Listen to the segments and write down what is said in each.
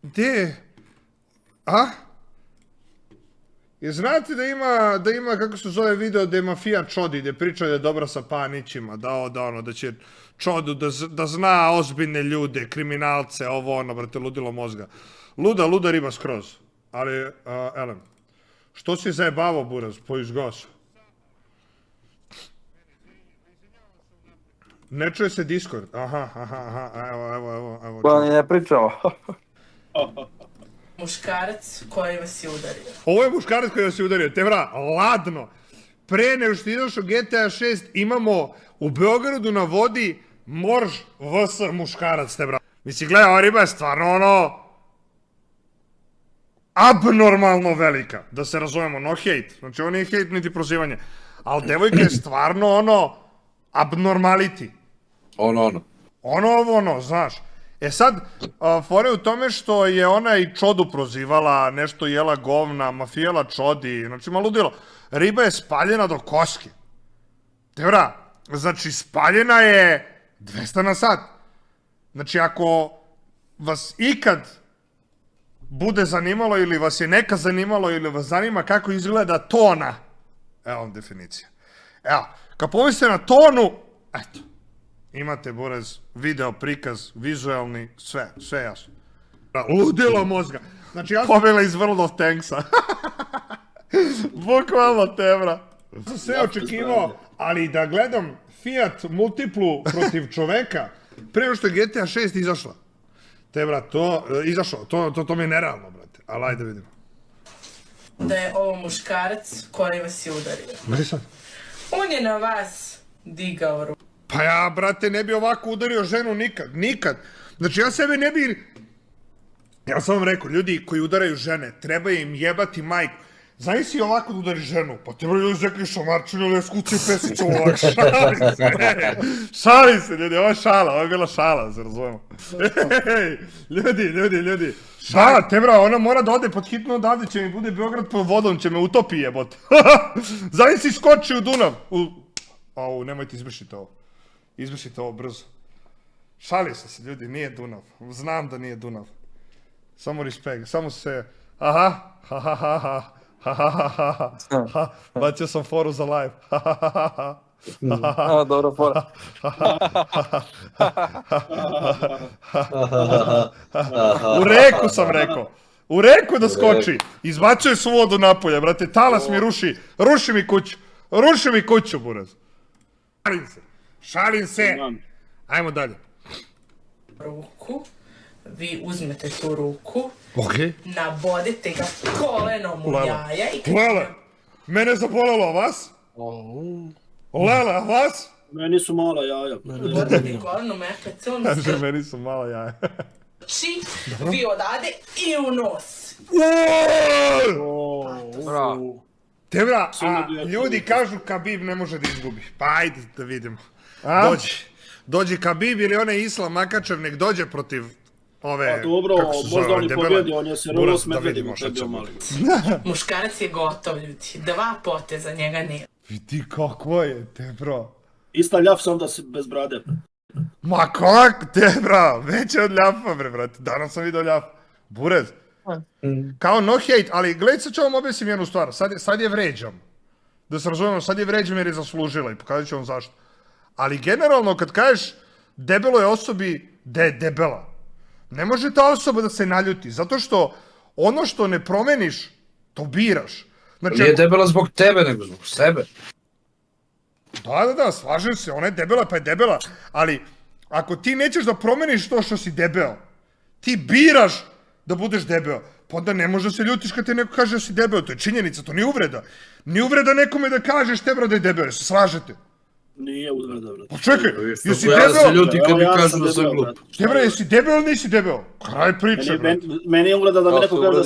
Gde? A? I znate da ima, kako se zove video, da je mafija Čodi, gde priča da je dobra sa Panićima, da će Čodu da zna ozbiljne ljude, kriminalce, ovo ono, brate, ludilo mozga. Luda riba skroz. Ali, elem, što si zajebavao, buraz, poizgao se. Ne čuje se Discord, aha, evo. Pa ni ne pričamo. Muškarac koji vas je udario. Ovo je muškarac koji vas je udario, te vra, ladno. Pre nego što ideš u GTA 6 imamo u Beogradu na vodi Morž vs muškarac, te vra. Mislim, gledaj, ova riba je stvarno ono... abnormalno velika, da se razumemo, no hejt. Znači, ovo nije hejt niti prozivanje. Ali devojka je stvarno ono... abnormality. Ono, znaš. E sad, fore u tome što je ona i Čodu prozivala, nešto jela govna, mafijela Čodi, znači malo ludilo. Riba je spaljena do koske. Te vra, znači spaljena je 200 na sat. Znači ako vas ikad bude zanimalo ili vas je nekad zanimalo ili vas zanima kako izgleda tona, evo vam definicija. Evo, kad pomislite na tonu, eto. Imate, buraz, video, prikaz, vizualni, sve jasno. Ludilo mozga. Znači, ja sam pobjela iz World of Tanksa. Bukvalno tebra. Sam sve očekivao, ali da gledam Fiat Multiplu protiv čoveka, pre nego što je GTA 6 izašla. Tebra, to mi je nerealno, brate. Ali ajde vidimo. Da je ovo muškarac koji vas je udario. Gledaj sad. On je na vas digao ruku. Pa ja, brate, ne bi ovako udario ženu nikad. Znači, ja sebe ne bi... Ja sam vam rekao, ljudi koji udaraju žene, treba im jebati majku. Znaš si ovako da udari ženu? Pa te ljudi zekli šamarčinu ili skuci pesicu ovak, šali se, ljudi, ovo je šala, ovo je bila šala, se razumemo. Ljudi, šala, tebra, ona mora da ode pod hitno odavde, će mi bude Beograd pod vodom, će me utopi jebot. Znaš si skoči u Dunav. Au, nemojte izvršiti ovo. Izvršite ovo brzo. Šali se, ljudi, nije Dunav. Znam da nije Dunav. Samo respekt, samo se... Aha, bacio sam foru za live. Dobro, fora. U reku sam rekao. U reku da skoči. Izbacuje su vodu napolje, brate. Talas mi ruši. Ruši mi kuću, buraz. Šalim se. Ajmo dalje. Ruku. Vi uzmete tu ruku. Okej. Nabodite ga kolenom u jaja i... Lele, mene zabolelo, vas? Lele, a vas? Meni su mala jaja. Nabodite kolenom, kad se on Kaže, meni su mala jaja. srči, vi odade i u nos. Bravo. Tebra, ljudi kažu Khabib ne može da izgubi. Pa ajde da vidimo. Dođi Khabib ili onaj Islam Makačev, nek dođe protiv ove... Pa dobro, možda on i pobjedi, on je se rolo s medvedima trebio mali. Muškarac je gotov, ljudi. 2 poteza njega nema. Vidi kako je, Tebra. Ista ljaf sam da si bez brade. Ma kako, Tebra, veće od ljafa, bre, brate. Danas sam vidio ljaf. Burez. Kao no hate, ali gledaj sad ću vam objasnim jednu stvar. Sad je vređam. Da se razumemo, sad je vređam jer je zaslužila i pokazat ću vam zašto. Ali generalno kad kažeš debeloj osobi da je debela, ne može ta osoba da se naljuti, zato što ono što ne promeniš, to biraš. Znači, nije debela zbog tebe, nego zbog sebe. Da, slažem se, ona je debela pa je debela, ali ako ti nećeš da promeniš to što si debel, ti biraš da budeš debel, pa onda ne može se ljutiš kad te neko kaže da si debel, to je činjenica, to nije uvreda. Nije uvreda nekome da kažeš Tebra da je debel, se slažete? Nije uvreda, brate. Pa čekaj, jesi Ja se debel? ljuti kad mi kažu da sam glup. Tebra, jesi debel ili nisi debel? Kraj priče, brate. Meni je uvreda da mi neko kaže da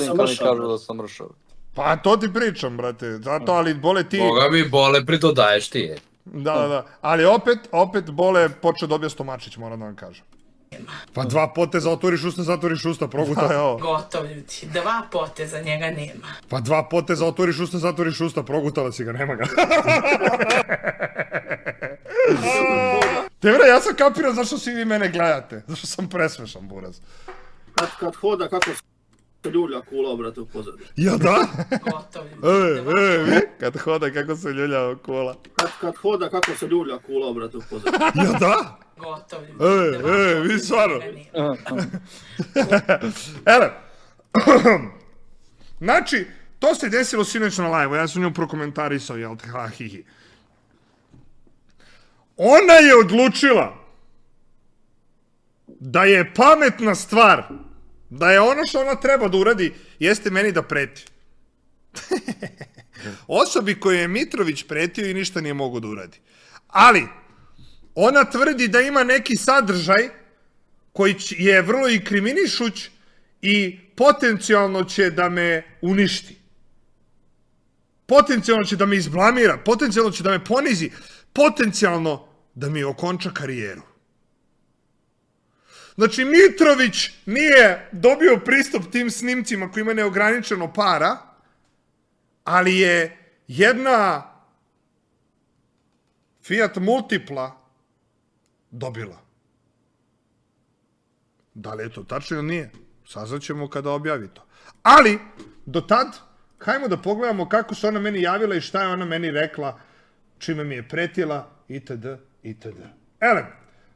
sam mršav. Pa to ti pričam, brate, zato, ali bole ti... Boga mi bole, pridodaješ ti je. Da, ali opet bole počeo dobija stomačić, moram da vam kažem. Pa 2 poteza, zatvoriš usta, progutaj ovo. Gotov, ljudi. 2 poteza njega nema. Pa 2 poteza, zatvoriš usta, progutala si ga, nema ga. Tebra, ja sam kapirao zašto svi vi mene gledate, zašto sam presmešan, buraz. Kad hoda, kako ljulja kula, brate, u pozadini. Ja da? Gotovi. Kad hoda kako se ljulja kula. Kad hoda, kako se ljulja kula, brate, u pozadini. Ja da? Gotovi. Vi stvarno. Ele, znači, to se desilo sinoć na live-u, ja sam nju prokomentarisao, jel te, ha, hi, hi. Ona je odlučila da je pametna stvar, da je ono što ona treba da uradi, jeste meni da preti. Osobi koju je Mitrović pretio i ništa nije mogo da uradi. Ali, ona tvrdi da ima neki sadržaj koji je vrlo i kriminišuć i potencijalno će da me uništi. Potencijalno će da me izblamira, potencijalno će da me ponizi, potencijalno da mi okonča karijeru. Znači, Mitrović nije dobio pristup tim snimcima koji ima neograničeno para, ali je jedna Fiat Multipla dobila. Da li je to tačno ili nije? Saznaćemo kada objavi to. Ali, do tad, hajmo da pogledamo kako se ona meni javila i šta je ona meni rekla, čime mi je pretila, itd. itd. Ele,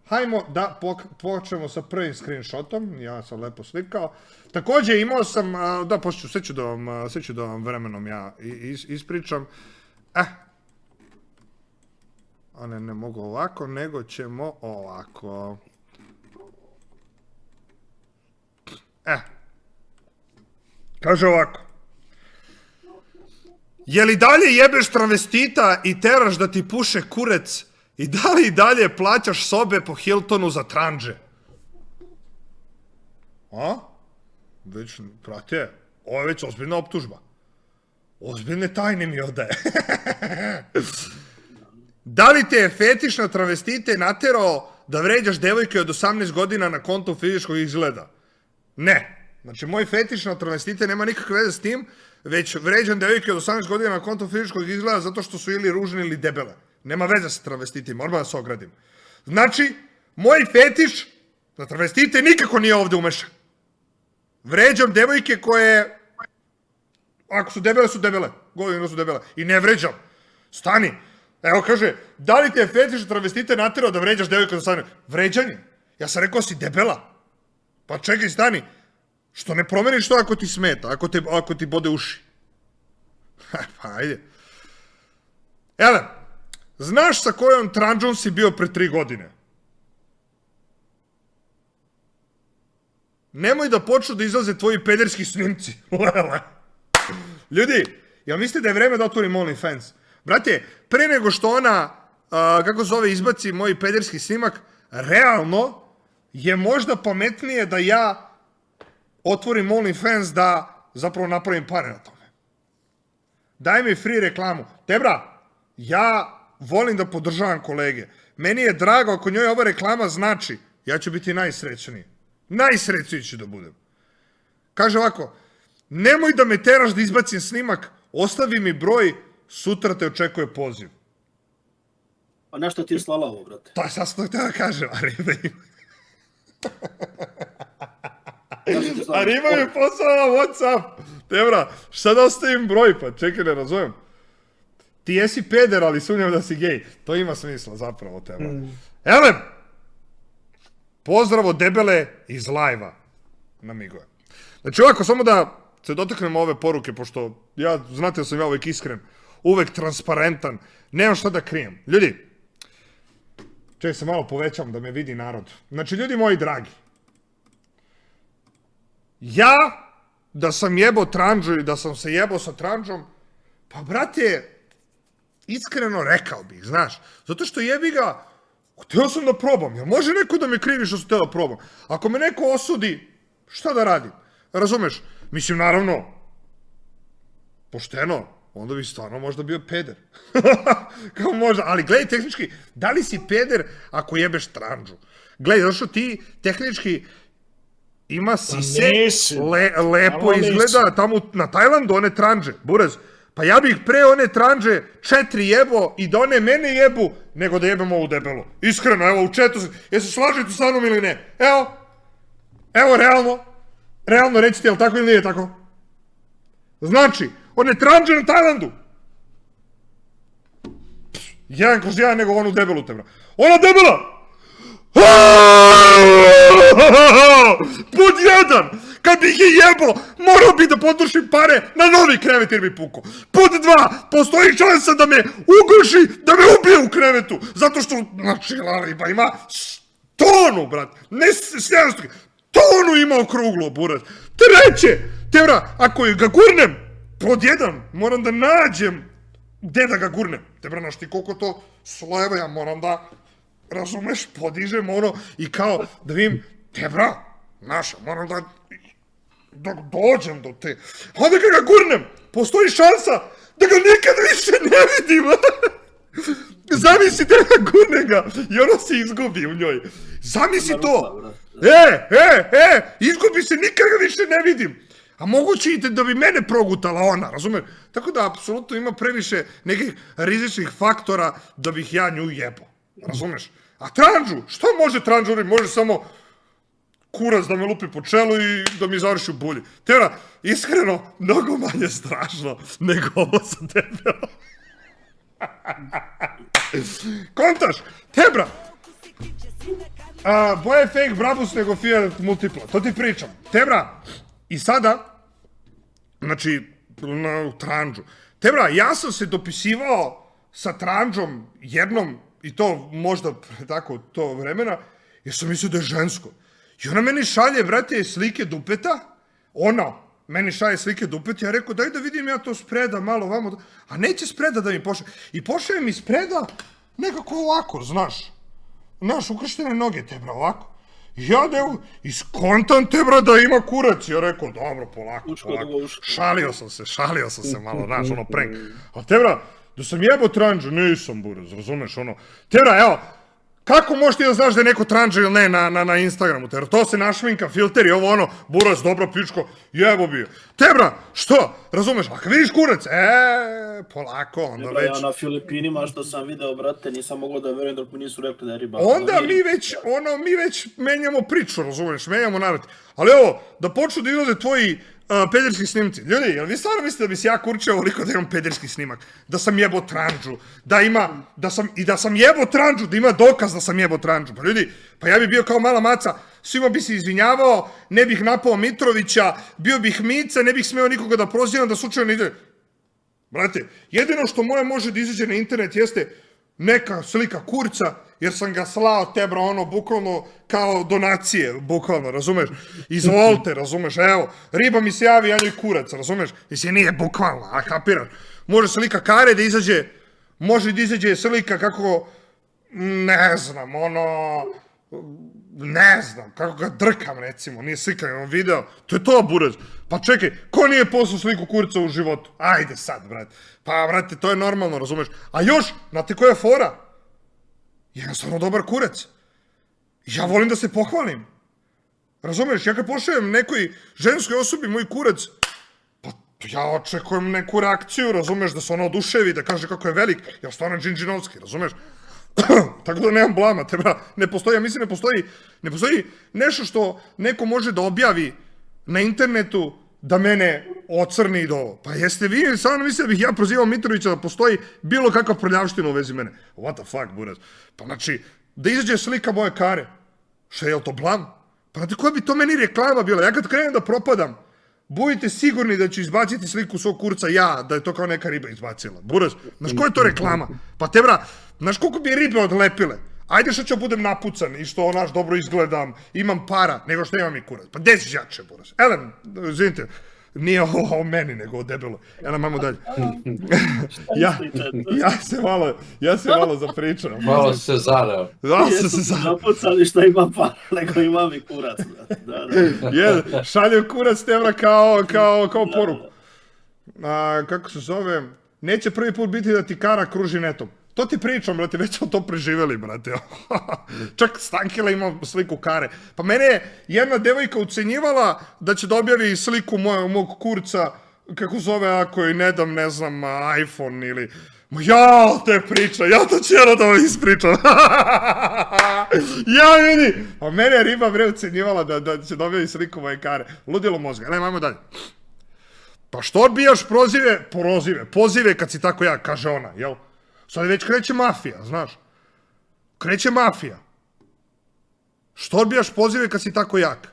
hajmo da počnemo sa prvim screenshotom, ja sam lepo slikao. Takođe imao sam, da, sve ću da vam vremenom ja ispričam. Ne mogu ovako, nego ćemo ovako. Kaže ovako. Je li dalje jebeš travestita i teraš da ti puše kurec i da li dalje plaćaš sobe po Hiltonu za tranđe? Već, prate, ovo je već ozbiljna optužba. Ozbiljne tajne mi odaje. Da li te je fetiš na travestite naterao da vređaš devojke od 18 godina na kontu fizičkog izgleda? Ne. Znači, moj fetiš na travestite nema nikakve veze s tim, već vređam devojke od 18 godina na kontu fizičkog izgleda zato što su ili ružne ili debele. Nema veze sa travestitima, odmah da se ogradim. Znači, moj fetiš na travestite nikako nije ovde umešan. Vređam devojke koje, ako su debele, su debele. Godinu su debele. I ne vređam. Stani. Evo kaže, da li te je fetiš na travestite naterao da vređaš devojke od 18 godina? Vređanje. Ja sam rekao si debela. Pa čekaj, stani. Što ne promeniš to ako ti smeta, ako ti bode uši? Pa ajde. Ele, znaš sa kojom tranđom si bio pre 3 godine? Nemoj da počnu da izlaze tvoji pederski snimci. Ljudi, jel mislite da je vreme da otvorim OnlyFans? Brate, pre nego što ona, kako zove, izbaci moj pederski snimak, realno je možda pametnije da ja otvorim OnlyFans da zapravo napravim pare na tome. Daj mi free reklamu. Tebra, ja volim da podržavam kolege. Meni je drago ako njoj ova reklama znači, ja ću biti najsrećniji. Najsrećniji ću da budem. Kaže ovako, nemoj da me teraš da izbacim snimak, ostavi mi broj, sutra te očekuje poziv. Pa nešto ti je slala ovo, brate. Pa sad sam to da kažem, ali da ima. Ali imaju posao na Whatsapp. Tebra, šta da ostavim broj, pa čekaj, ne razumem. Ti jesi peder, ali sumnjam da si gej. To ima smisla zapravo, Tebra. Elem, pozdravo debele iz live-a na Migoje. Znači ovako, samo da se dotaknemo ove poruke, pošto ja, znate da sam ja uvek iskren, uvek transparentan, nemam šta da krijem. Ljudi, čekaj se malo povećam da me vidi narod. Znači, ljudi moji dragi, ja, da sam jebo tranđu i da sam se jebo sa tranđom, pa brate, iskreno rekao bih, znaš, zato što jebi ga, htio sam da probam, jel može neko da me krivi što sam htio da probam? Ako me neko osudi, šta da radim? Razumeš? Mislim, naravno, pošteno, onda bi stvarno možda bio peder. Kao možda, ali gledaj tehnički, da li si peder ako jebeš tranđu? Gledaj, zato što ti tehnički ima sise, lepo izgleda, tamo na Tajlandu one tranđe, burez. Pa ja bih pre one tranđe 4 jebo i da one mene jebu, nego da jebem ovu debelu. Iskreno, evo u chatu, jesu slažete sa mnom ili ne? Evo, realno. Realno recite, je li tako ili nije tako? Znači, on je tranđe na Tajlandu. Jedan kroz jedan nego onu debelu te, bra. Ona debela! Pod jedan! Kad bih je jebo, morao bi da potrošim pare na novi krevet jer bi pukao. Pod dva, postoji šansa da me uguši, da me ubije u krevetu. Zato što, znači, riba ima tonu, brat. Ne 700, tonu ima okruglo, buraz. Treće, tebra, ako ga gurnem, pod jedan, moram da nađem gde da ga gurnem. Tebra, znaš ti koliko to slojeva, ja moram da, razumeš, podižem ono i kao da vidim, tebra, naša, moram da dođem do te. Onda kad ga gurnem, postoji šansa da ga nikad više ne vidim. Zamisli da ga gurne ga i ono se izgubi u njoj. Zamisli to. Izgubi se, nikad ga više ne vidim. A moguće i da bi mene progutala ona, razumeš? Tako da, apsolutno ima previše nekih rizičnih faktora da bih ja nju jebao, razumeš? A tranđu, šta može tranđu? Može samo kurac da me lupi po čelu i da mi završi u bulji. Tebra, iskreno, mnogo manje strašno nego ovo sa debelom. Kontaš, Tebra, boje fake Brabus nego Fiat Multipla, to ti pričam. Tebra, i sada, znači, na tranđu. Tebra, ja sam se dopisivao sa tranđom jednom, i to možda tako to vremena, jer sam mislio da je žensko. I ona meni šalje, brate, slike dupeta, ona meni šalje slike dupeta, ja rekao, daj da vidim ja to spreda malo vamo, a neće spreda da mi pošle. I pošle mi spreda nekako ovako, znaš, ukrštene noge, Tebra, ovako. Ja da iskontam, Tebra, da ima kurac. Ja rekao, dobro, polako. Šalio sam se malo, znaš, ono prank. A Tebra, da sam jebo tranđu, nisam, buraz, razumeš, ono. Tebra, evo, kako možeš ti da znaš da je neko tranđa ili ne na Instagramu, Tebra? To se našminka, filter i ovo ono, buraz, dobro, pičko, jebo bio. Tebra, što? Razumeš, a kad vidiš kurac, polako, onda već... Ja na Filipinima što sam video, brate, nisam mogao da verujem dok mi nisu rekli da je riba. Onda mi već menjamo priču, razumeš, menjamo narod. Ali ovo, da počnu da izlaze tvoji pederski snimci. Ljudi, jel vi stvarno mislite da bi se ja kurčio ovoliko da imam pederski snimak? Da sam jebo tranđu, da sam jebo tranđu, da ima dokaz da sam jebo tranđu. Pa ljudi, pa ja bi bio kao mala maca, svima bi se izvinjavao, ne bih napao Mitrovića, bio bih Mica, ne bih smeo nikoga da prozivam, da slučajno ide. Brate, jedino što moje može da izađe na internet jeste neka slika kurca, jer sam ga slao, Tebra, ono, bukvalno kao donacije, bukvalno, razumeš? Izvolite, razumeš? Evo, riba mi se javi, ja njoj kurac, razumeš? Mislim, nije bukvalno, a kapiraš? Može slika Kare da izađe, može da izađe slika kako, ne znam, ono, ne znam, kako ga drkam, recimo, nije slika, imam video, to je to, buraz. Pa čekaj, ko nije poslao sliku kurca u životu? Ajde sad, brate. Pa, brate, to je normalno, razumeš? A još, znate koja je fora? Jednostavno dobar kurac. Ja volim da se pohvalim. Razumeš, ja kad pošaljem nekoj ženskoj osobi moj kurac, pa ja očekujem neku reakciju, razumeš, da se ona oduševi, da kaže kako je velik, ja stvarno Džinđinovski, razumeš? Tako da nemam blama, Tebra, ne postoji, ja mislim ne postoji nešto što neko može da objavi na internetu da mene ocrni i do ovo. Pa jeste vi, samo mislite da bih ja prozivao Mitrovića da postoji bilo kakva prljavština u vezi mene. What the fuck, buraz. Pa znači, da izađe slika moje Kare. Šta je to blam? Pa znate koja bi to meni reklama bila? Ja kad krenem da propadam, budite sigurni da ću izbaciti sliku svog kurca ja, da je to kao neka riba izbacila. Buraz, znaš koja je to reklama? Pa Tebra, znaš koliko bi ribe odlepile? Ajde što ću budem napucan i što onaš dobro izgledam, imam para, nego što imam i kurac. Pa gde si jače, buraz? Elem, izvinite, nije ovo o meni, nego o debelo. Elem, mamo dalje. Ja se malo zapričam. Malo se zarao. Jesu se napucali što ima para, nego imam i kurac. Šalju kurac, Tebra, kao poruku. Kako se zove? Neće prvi put biti da ti Kara kruži netom. To ti pričam, brate, već smo to preživjeli, brate. Čak Stankila ima sliku Kare. Pa mene je jedna devojka ucenjivala da će da objavi sliku mog kurca, kako zove, ako joj ne dam, ne znam, iPhone ili Jao, te priča, ja to cijelo da vam ispričam. Ja vidi, a mene je riba bre ucenjivala da će dobiti sliku moje kare. Ludilo mozga, ajmo dalje. Pa što odbijaš pozive kad si tako jak, kaže ona, jel? Sad već kreće mafija, znaš. Kreće mafija. Što odbijaš pozive kad si tako jak?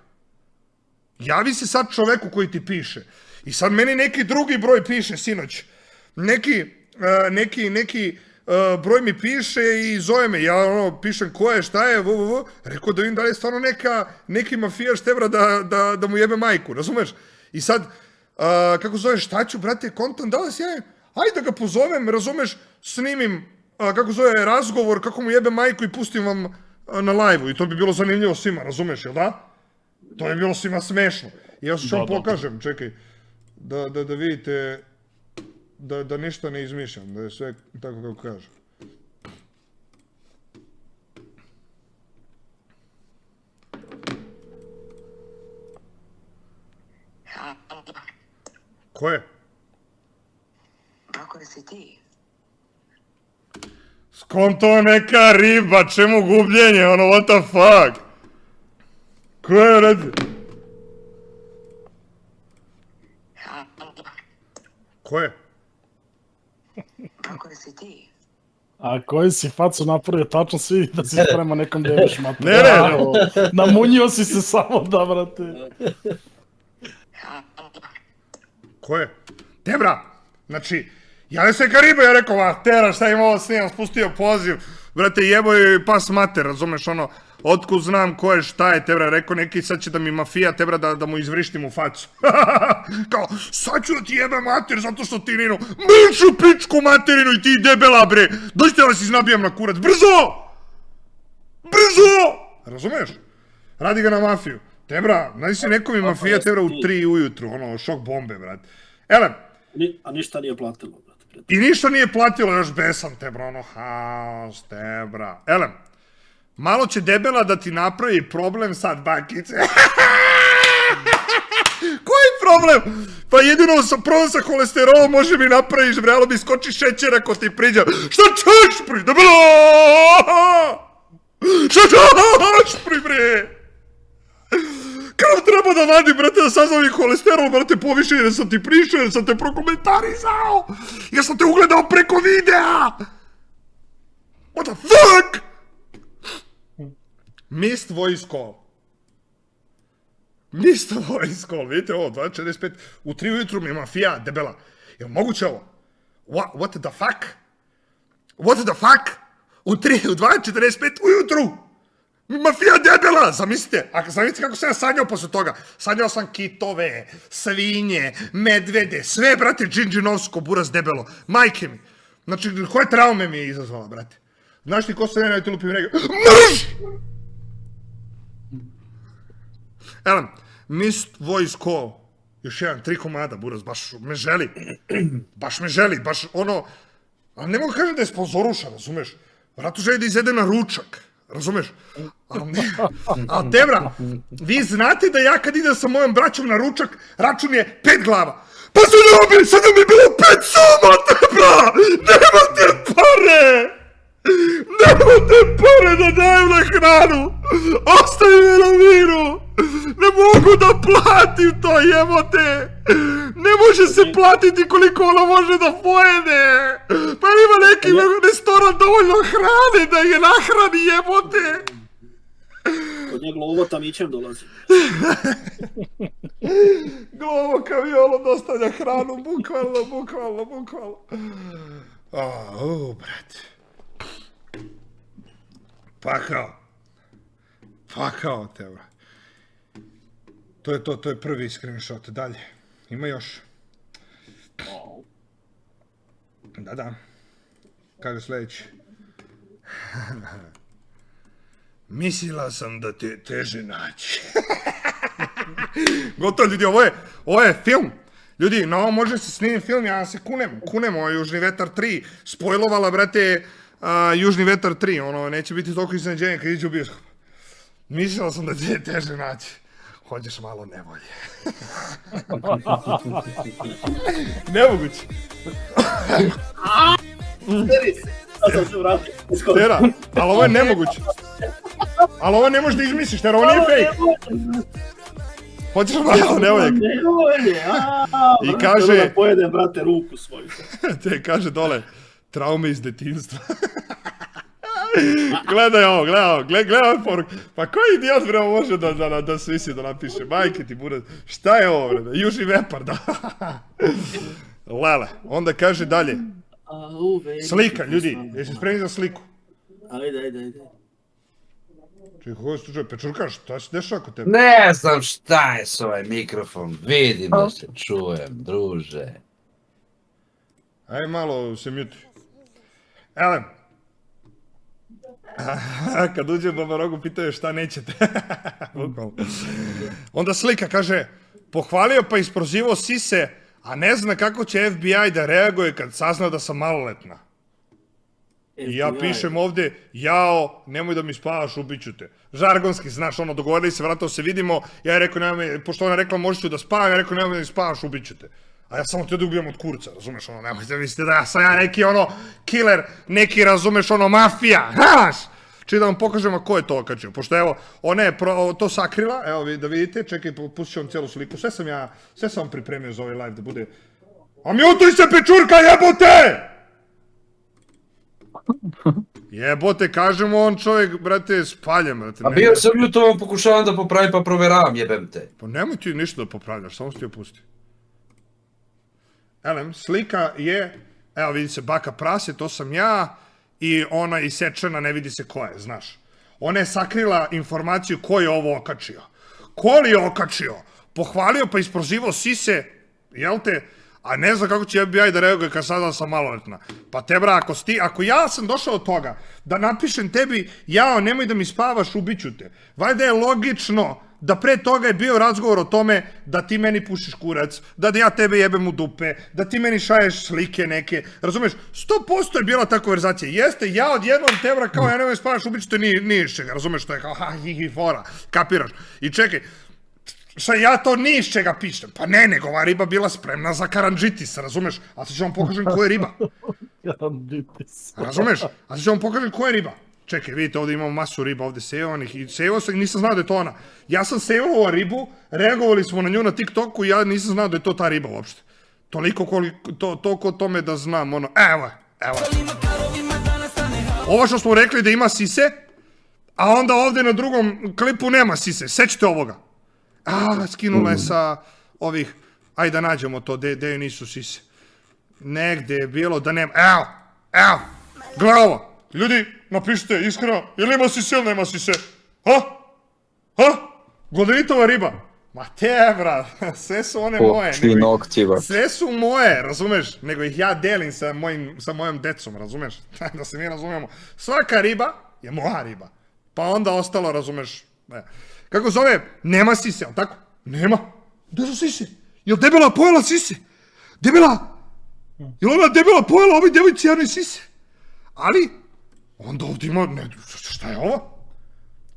Javi se sad čoveku koji ti piše. I sad meni neki drugi broj piše, sinoć. Neki broj mi piše i zove me. Ja pišem ko je, šta je, Rekao da vidim da li je stvarno neki mafijaš tebra da mu jebe majku, razumeš? I sad, kako zove, šta ću, brate, kontam, da li si ja, ajde da ga pozovem, razumeš, snimim, kako zove, razgovor, kako mu jebe majku i pustim vam na live-u. I to bi bilo zanimljivo svima, razumeš, jel da? To je bilo svima smešno. I ja ću vam pokažem, čekaj, da vidite da ništa ne izmišljam, da je sve tako kako kažem. Ko je? Kako si ti? Skonto neka riba, čemu gubljenje, ono, what the fuck? Ko je, radi? Ko je? Kako si ti? A koji si facu napravio, tačno svi da si sprema nekom debeš mater. Ne. Namunio si se samo da, brate. Ko je? Debra! Znači, javio se ka riba, ja rekao, va, tera, šta im ovo snimam, spustio poziv. Brate, jebo je pas mater, razumeš, ono, otkud znam ko je, šta je, tebra, rekao neki, sad će da mi mafija, tebra, da mu izvrištim u facu. Kao, sad ću da ti jebe mater, zato što ti Nino, mršu pičku materinu i ti debela, bre, dođite da vas iznabijam na kurac, brzo! Brzo! Razumeš? Radi ga na mafiju. Tebra, znaš si neko mi mafija, tebra, u 3 ujutru, ono, šok bombe, brate. Elem. A ništa nije platilo, brate. I ništa nije platilo, još besan, tebra, ono, haos, tebra. Elem, malo će debela da ti napravi problem sad, bakice. Koji problem? Pa jedino problem sa holesterolom može mi napraviš, bre, alo mi skoči šećer ako ti priđa. Šta ćeš pri, debela? Šta ćeš pri, bre? Kao treba da vadi, brate, da saznam i holesterol, brate, poviše, jer sam ti prišao, jer sam te prokomentarisao, jer sam te ugledao preko videa. What the fuck? Missed voice call. Missed voice call, vidite ovo, 2.45, u 3 ujutru mi je mafija, debela. Je li moguće ovo? What the fuck? What the fuck? U 2.45 ujutru! Mafija debela, zamislite kako sam ja sanjao posle toga. Sanjao sam kitove, svinje, medvede, sve, brate, džinđinovsko, buraz debelo, majke mi. Znači, koje traume mi je izazvala, brate. Znaš ti ko se ne lupim rega? Mrš! Elem, missed voice call. Još jedan, 3 komada, buraz, baš me želi. Baš me želi, baš ono... Ali ne mogu kažem da je sponzoruša, razumeš? Vratu želi da izjedem na ručak. Razumeš? Ali tebra, vi znate da ja kad idem sa mojom braćom na ručak, račun je 5 glava. Pa sad mi je bilo 5 suma, tebra! Nemate pare! Nemate pare da dajem na hranu! Ostavi me na miru! Ne mogu da platim to, jebote! Ne može se platiti koliko ona može da pojede! Pa ima neki restoran dovoljno hrane da je nahrani, jebote! Kod nje Glovo tamićem dolazi. Glovo kamiolo dostavlja hranu, bukvalno. Brate. Pakao, tebra. To je to je prvi screenshot, dalje. Ima još. Da. Kaže sljedeći. Mislila sam da te teže naći. Gotovo, ljudi, ovo je film. Ljudi, na ovo može se snimiti film, ja se kunem, ovo je Južni vetar 3. Spojlovala, brate, Južni vetar 3, ono, neće biti toliko iznenađenja kad iđe u bioskop. Mislila sam da te teže naći. Hođeš malo nevolje. Nemoguće. Ja sam se vratio. Tera, ali ovo je nemoguće. Ali ovo ne možeš da izmisliš, Tera, ovo nije fake. Hoćeš malo, nevojak. I kaže... Da pojedem, brate, ruku svoju. Te kaže dole, traume iz detinjstva. Gledaj ovo, gledaj ovaj poruk. Pa koji idiot bre može da svisi da napiše? Majke ti bude. Šta je ovo bre? Južni vepar, da. Lele, onda kaže dalje. Slika, ljudi, jesi spremni za sliku? Ajde. Čekaj, kako se čuje, Pečurka, šta se dešava kod tebe? Ne znam šta je s ovaj mikrofon, vidim da se čujem, druže. Aj malo se muti. Elem. Kad uđe u Babarogu pitaju šta nećete. Onda slika kaže, pohvalio pa isprozivao sise, a ne zna kako će FBI da reaguje kad sazna da sam maloletna. I ja pišem ovde, jao, nemoj da mi spavaš, ubiću te. Žargonski, znaš, ono, dogovorili se, vratao se vidimo, ja rekao, pošto ona rekla, možeš ću da spavam, ja rekao, nemoj da mi spavaš, ubiću te. A ja samo te da ubijem od kurca, razumeš, ono, nemojte da mislite da sam ja neki, ono, killer, neki, razumeš, ono, mafija, znaš! Čini da vam pokažemo ko je to okačio, pošto evo, ona je to sakrila, evo da vidite, čekaj, pustit ću vam cijelu sliku, sve sam vam pripremio za ovaj live da bude... A mjutuj se, Pečurka, jebote! Jebote, kažemo on čovjek, brate, spaljen, brate. A bio sam YouTube, pokušavam da popravim pa proveravam, jebem te. Pa nemoj ti ništa da popravljaš, samo si ti opusti. Elem, slika je, evo vidi se baka prase, to sam ja, i ona isečena, ne vidi se ko je, znaš. Ona je sakrila informaciju ko je ovo okačio. Ko li je okačio? Pohvalio pa isprozivao sise, jel te? A ne znam kako će FBI da reaguje kad sada sam maloletna. Pa te bra, ako ja sam došao od toga da napišem tebi, jao, nemoj da mi spavaš, ubiću te. Valjda je logično da pre toga je bio razgovor o tome da ti meni pušiš kurac, da ja tebe jebem u dupe, da ti meni šaješ slike neke, razumeš? 100% je bila ta konverzacija. Jeste, ja odjednom te bra, kao ja nemoj spavaš, ubiću te, nije iz čega, razumeš? To je kao, ha, hi, fora, kapiraš. I čekaj, šta ja to ni iz čega pišem? Pa ne, nego ova riba bila spremna za karanđitis, razumeš? A sad ću vam pokažem ko je riba. Razumeš? A sad ću vam pokažem ko je riba. Čekaj, vidite, ovdje imamo masu riba ovdje sevanih i sevao sam, nisam znao da je to ona. Ja sam sevao ova ribu, reagovali smo na nju na TikToku i ja nisam znao da je to ta riba uopšte. Toliko o tome da znam, ono, evo. Ovo što smo rekli da ima sise, a onda ovdje na drugom klipu nema sise, sećate ovoga. Skinula je sa ovih, ajde da nađemo to, gde nisu sise. Negde je bilo da nema, evo, gledaj ovo. Ljudi, napišite iskreno, ili ima sise ili nema sise? Godovitova riba. Ma te, bra, sve su one moje. Sve su moje, razumeš? Nego ih ja delim sa mojom decom, razumeš? Da se mi razumemo. Svaka riba je moja riba. Pa onda ostalo, razumeš? Kako zove? Nema sise, ali tako? Nema. Gde su sise? Jel debela pojela sise? Debela? Jel ona debela pojela ovoj devojci jednoj sise? Ali, onda ovdje ima, šta je ovo?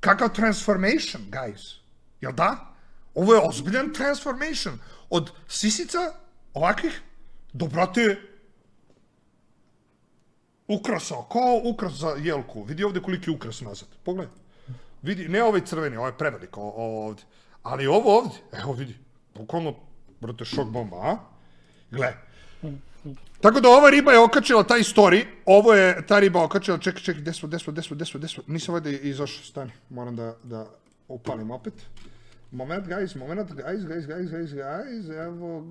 Kakav transformation, guys? Jel da? Ovo je ozbiljan transformation. Od sisica, ovakvih, do, brate, ukrasa, kao ukras za jelku. Vidi ovdje koliki je ukras nazad. Pogledaj. Vidi, ne ovaj crveni, ovaj prevelik, ovdje. Ali ovo ovdje, evo vidi. Bukvalno, brate, šok bomba, a? Gle. Tako da ova riba je okačila taj story, ovo je ta riba okačila, čekaj, gde smo, nisam ovdje izašao, stani, moram da upalim opet. Moment, guys, evo ga,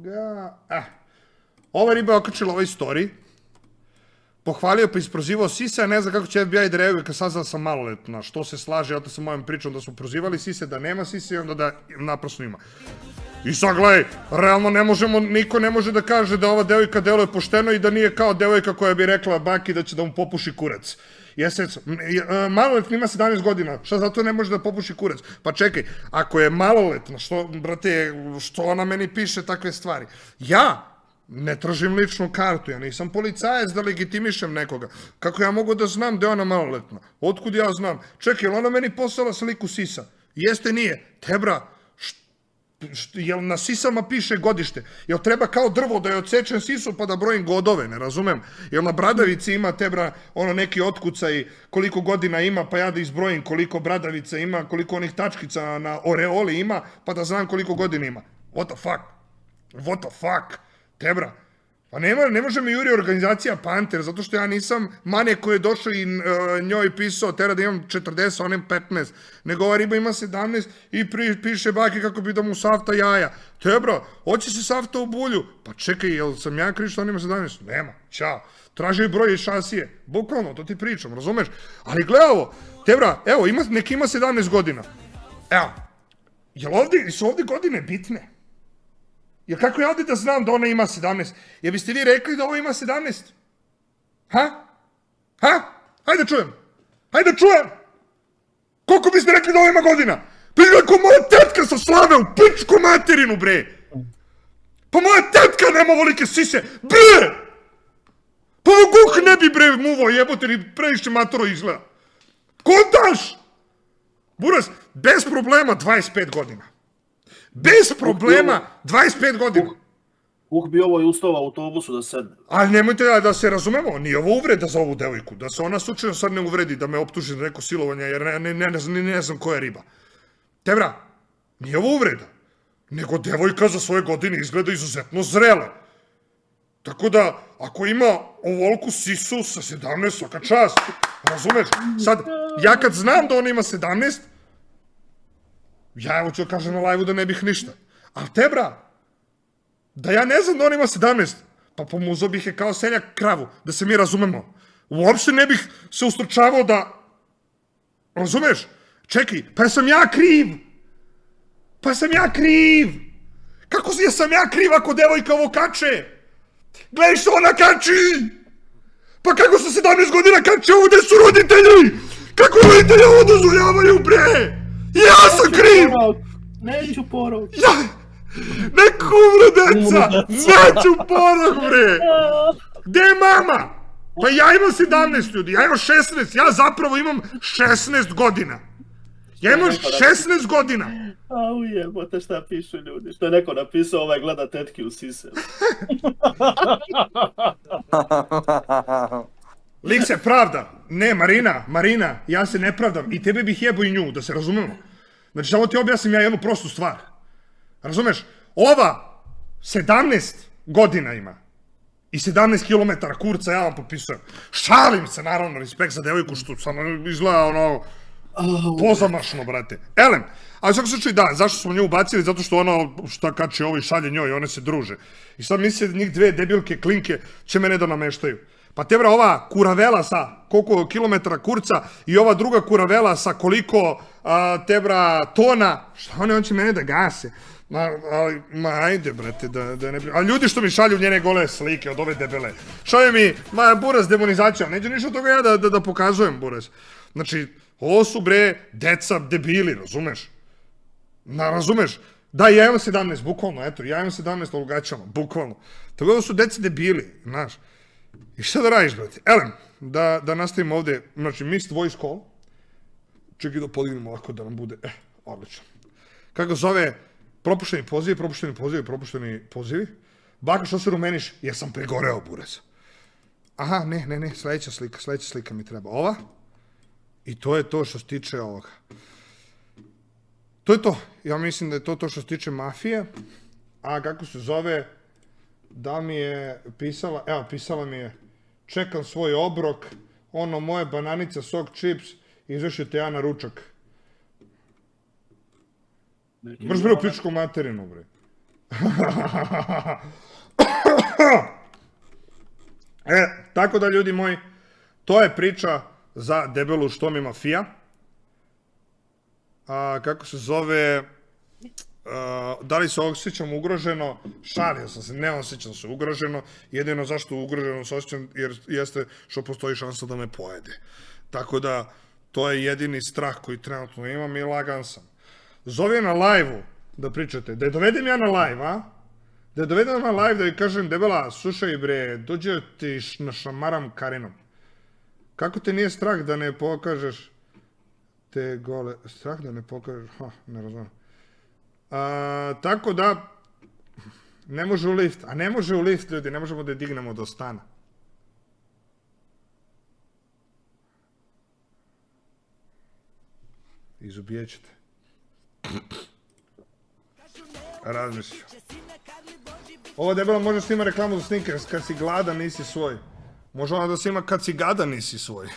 ova riba je okačila ovaj story, pohvalio pa isprozivao sise, a ne znam kako će FBI da reaguje kad saznala sam maloletna, što se slaže, ja to sa mojom pričom da smo prozivali sise, da nema sise i onda da naprosto ima. I sad gledaj, realno niko ne može da kaže da ova devojka deluje pošteno i da nije kao devojka koja bi rekla baki da će da mu popuši kurac. Maloletna ima 17 godina, šta zato ne može da popuši kurac? Pa čekaj, ako je maloletna, što ona meni piše takve stvari? Ja ne tražim ličnu kartu, ja nisam policajac da legitimišem nekoga. Kako ja mogu da znam da je ona maloletna? Otkud ja znam? Čekaj, je li ona meni poslala sliku sisa? Jeste, nije? Te bra, Jel na sisama piše godište? Jel treba kao drvo da je odsečen sisu pa da brojim godove, ne razumem? Jel na bradavici ima tebra ono neki otkucaj koliko godina ima pa ja da izbrojim koliko bradavica ima, koliko onih tačkica na oreoli ima pa da znam koliko godina ima? What the fuck? What the fuck? Tebra. Pa ne može mi juri organizacija Panter, zato što ja nisam mane koji je došao i njoj pisao tera da imam 40, onem 15, nego ova riba ima 17 i piše baki kako bi da mu safta jaja. Tebra, hoće se safta u bulju. Pa čekaj, jel sam ja kriv što on ima 17? Nema, ćao. Traži broj i šasije. Bukvalno, to ti pričam, razumeš? Ali gledaj ovo, Tebra, evo, neki ima 17 godina. Evo, su ovdje godine bitne? Jer kako ja ovdje da znam da ona ima 17? Jer biste vi rekli da ovo ima 17? Ha? Hajde čujem. Koliko biste rekli da ovo ima godina? Pa izgleda ko moja tetka sa Slave u pičku materinu, bre. Pa moja tetka nema ovolike sise. Bre! Pa Vuk ne bi, bre, muvo, jebote, ni previše matoro izgleda. Kontaš? Buras, bez problema 25 godina. Bez problema, 25 godina. Vuk bi ovo i ustao u autobusu da sedne. Ali nemojte da se razumemo, nije ovo uvreda za ovu devojku, da se ona slučajno sad ne uvredi, da me optuži za neko silovanje, jer ne znam koja je riba. Tebra, nije ovo uvreda, nego devojka za svoje godine izgleda izuzetno zrela. Tako da, ako ima ovolku sisu sa 17, svaka čast, razumeš? Sad, ja kad znam da ona ima 17, ja evo ću kažem na live-u da ne bih ništa. Ali Tebra, da ja ne znam da on ima 17, pa pomuzao bih je kao seljak kravu, da se mi razumemo. Uopšte ne bih se ustručavao da... Razumeš? Čekaj, pa jesam ja kriv? Kako jesam ja kriv ako devojka ovo kače? Gledaj što ona kači! Pa kako sa 17 godina kače ovo, gde su roditelji? Kako roditelji ovo dozvoljavaju, bre? Ja sam kriv! Neću porok. Nek umre, deca! Neću porok, bre! Gde je mama? Pa ja imam 17 ljudi, ja imam 16, ja zapravo imam 16 godina. Ja imam 16 godina. Au jebote, šta pišu ljudi? Što je neko napisao, ovaj gleda tetki u sise. Lik se pravda. Ne, Marina, ja se ne pravdam. I tebe bih jebo i nju, da se razumemo. Znači, samo ti objasnim ja jednu prostu stvar. Razumeš? Ova 17 godina ima. I 17 kilometara kurca ja vam popisujem. Šalim se, naravno, respekt za devojku što samo izgleda ono... pozamašno, brate. Elem, ali svako slučaju da, zašto smo nju ubacili? Zato što ona, šta kače ovo i šalje njoj, one se druže. I sad misle da njih dve debilke klinke će mene da nameštaju. Pa Tebra, ova kuravela sa koliko kilometara kurca i ova druga kuravela sa koliko Tebra tona, šta on će mene da gase? Ma ajde, brate, da ne... A ljudi što mi šalju njene gole slike od ove debele, šalju mi, buraz demonizacija, neću ništa od toga ja da pokazujem, buraz. Znači, ovo su, bre, deca debili, razumeš? Razumeš? Da, ja imam 17, bukvalno, eto, ja imam 17 olugačama, bukvalno. Tako da su deca debili, znaš. I šta da radiš, brate? Elem, da nastavimo ovde, znači, missed voice call. Čekaj da podignemo ovako da nam bude, odlično. Kako zove, propušteni pozivi. Baka, što se rumeniš? Jer sam pregoreo, buraz. Aha, ne, sledeća slika mi treba. Ova. I to je to što se tiče ovoga. To je to. Ja mislim da je to što se tiče mafije. A kako se zove, da mi je pisala, evo, pisala mi je, čekam svoj obrok, ono, moje bananica, sok, čips, izvešio te ja na ručak. Brž bre u pičku materinu, bre. Tako da, ljudi moji, to je priča za debelu što mi mafija. Kako se zove, da li se osjećam ugroženo? Šalio sam se, ne osjećam se ugroženo. Jedino zašto ugroženo se osjećam, jer jeste što postoji šansa da me pojede. Tako da, to je jedini strah koji trenutno imam i lagan sam. Zove na live-u da pričate, da je dovedem ja na live, a? Da je dovedem na live da joj kažem, debela, slušaj bre, dođe ti na šamaram Karinom. Kako te nije strah da ne pokažeš te gole... Strah da ne pokažeš... ne razumem. Tako da, ne može u lift. A ne može u lift, ljudi, ne možemo da je dignemo do stana. Izubijat ćete. Razmišljam. Ovo debela može snima reklamu za Snickers, kad si gladan nisi svoj. Može ona da snima kad si gadan nisi svoj.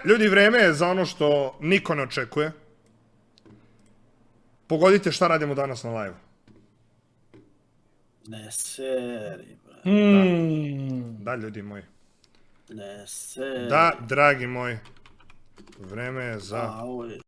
Ljudi, vreme je za ono što niko ne očekuje. Pogodite šta radimo danas na live. Ne seri, bra. Da, ljudi moji. Ne seri. Da, dragi moji. Vreme je za... Ovo je